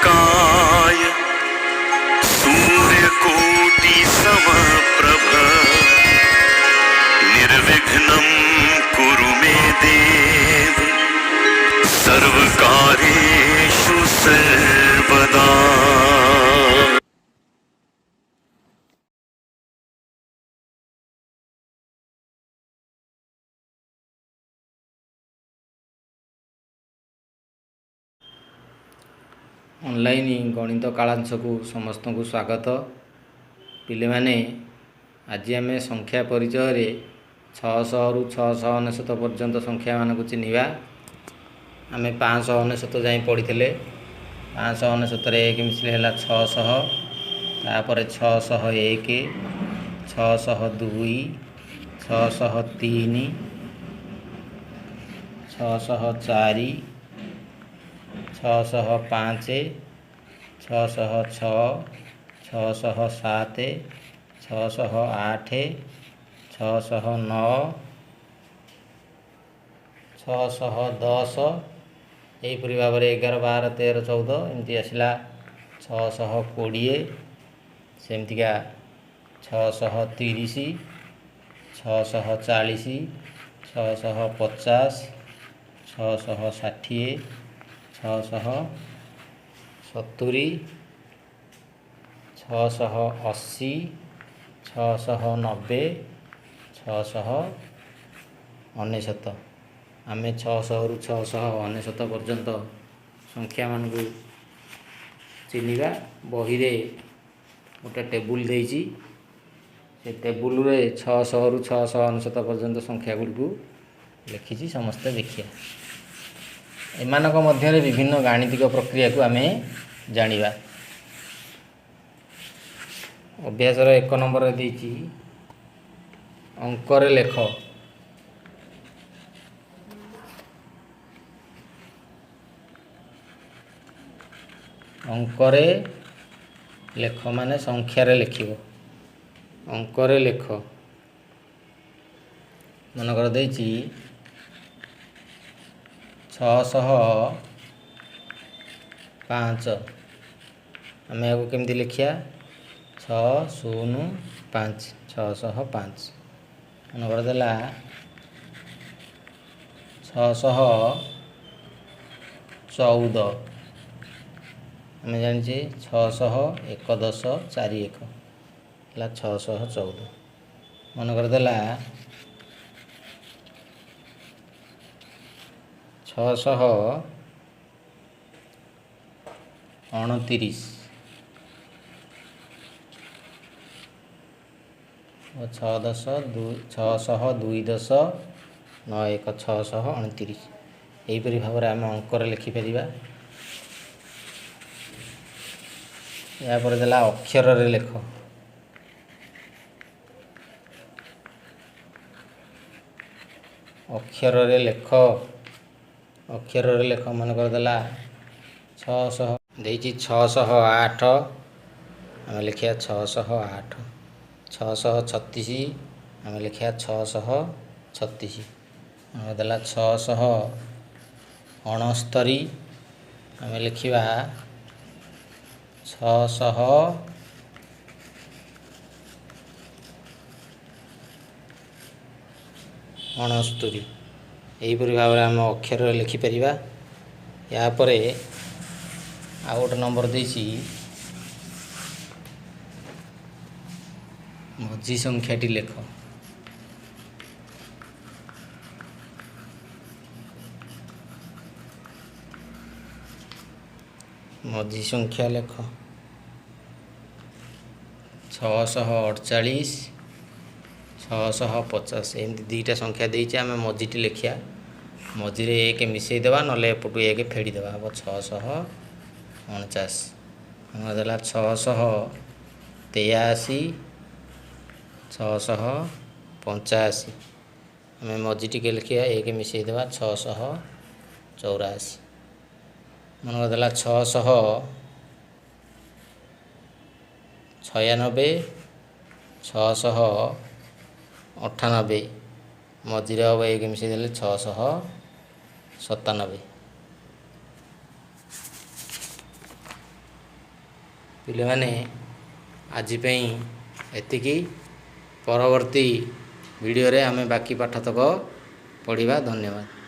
वक्रतुण्डमहाकाय सूर्यकोटि समप्रभ निर्विघ्नं कुरु मे देव सर्वकार्येषु सर्वदा। ऑनलाइन गणित कालांश को समस्त को स्वागत। पिले माने आज आम संख्या परिचय रे 600 रु 699 पर्यंत संख्या मान को चिन्हिबा। आम 599 जाए पढ़ी 599 रे 1 मिसले है 600, तापर 601, 602, 603, 604, 605, 606, 607, 608, 609, 610 यहीपरी भाव में 11, 12, 13, 14 एमती आसला 620 सेमतिका 630, 640, 650, 660, 670, 680, 690, 699। आम 600 रु 699 पर्यंत संख्या मान को चिन्हिबा। बही रे गोटे टेबुल देइछि, से टेबुल रे 600 रु 699 पर्यंत संख्या गुडी को लिखिछि। समस्त देखिए एमानक मध्य विभिन्न गाणितिक प्रक्रिया को आम जानिबा। अभ्यास 1 नंबर देइछि अंकरे लेख। अंकरे लेख माने संख्यार लिखिबो। अंकरे लेख मनकर देइछि 605। आम या केमती लिखिया 605 605 मनकर देला 614। आम जानी 611.41 है 614 मनकर देला 629 602.91 629 यहीपरी भाव में आम अंकर लिखिपर। यापर देला अक्षर रे लेख। अक्षर रे लेख अक्षर रे लेख मन कर देला 600 देइछि 608। आम लिखिया 608। 636 आम लिखिया 636 आम देला 669। आम लिखिबा 669। यहीपरी भाव में आम अक्षर लिखिपर। यापर आउ गोटे नंबर देइछि मझी संख्याटी लेख। मझी संख्या लेख 648, 650 एमती दुईटा संख्या देइछि। आम मझीटी लिखिया। मझी रे 1 मिसई देवा नले एपटू 1 फेड़ी देवा हम 649 देला 683, 685 आम मझी टे लिखिया 1 मिसई देवा 684 मन देला 696, 698 मझी हम 1 मिसई देले 697। ପିଲାମାନେ ଆଜି ପାଇଁ ଏତିକି। ପରବର୍ତ୍ତୀ ଭିଡ଼ିଓରେ ଆମେ ବାକି ପାଠତକ ପଢ଼ିବା। ଧନ୍ୟବାଦ।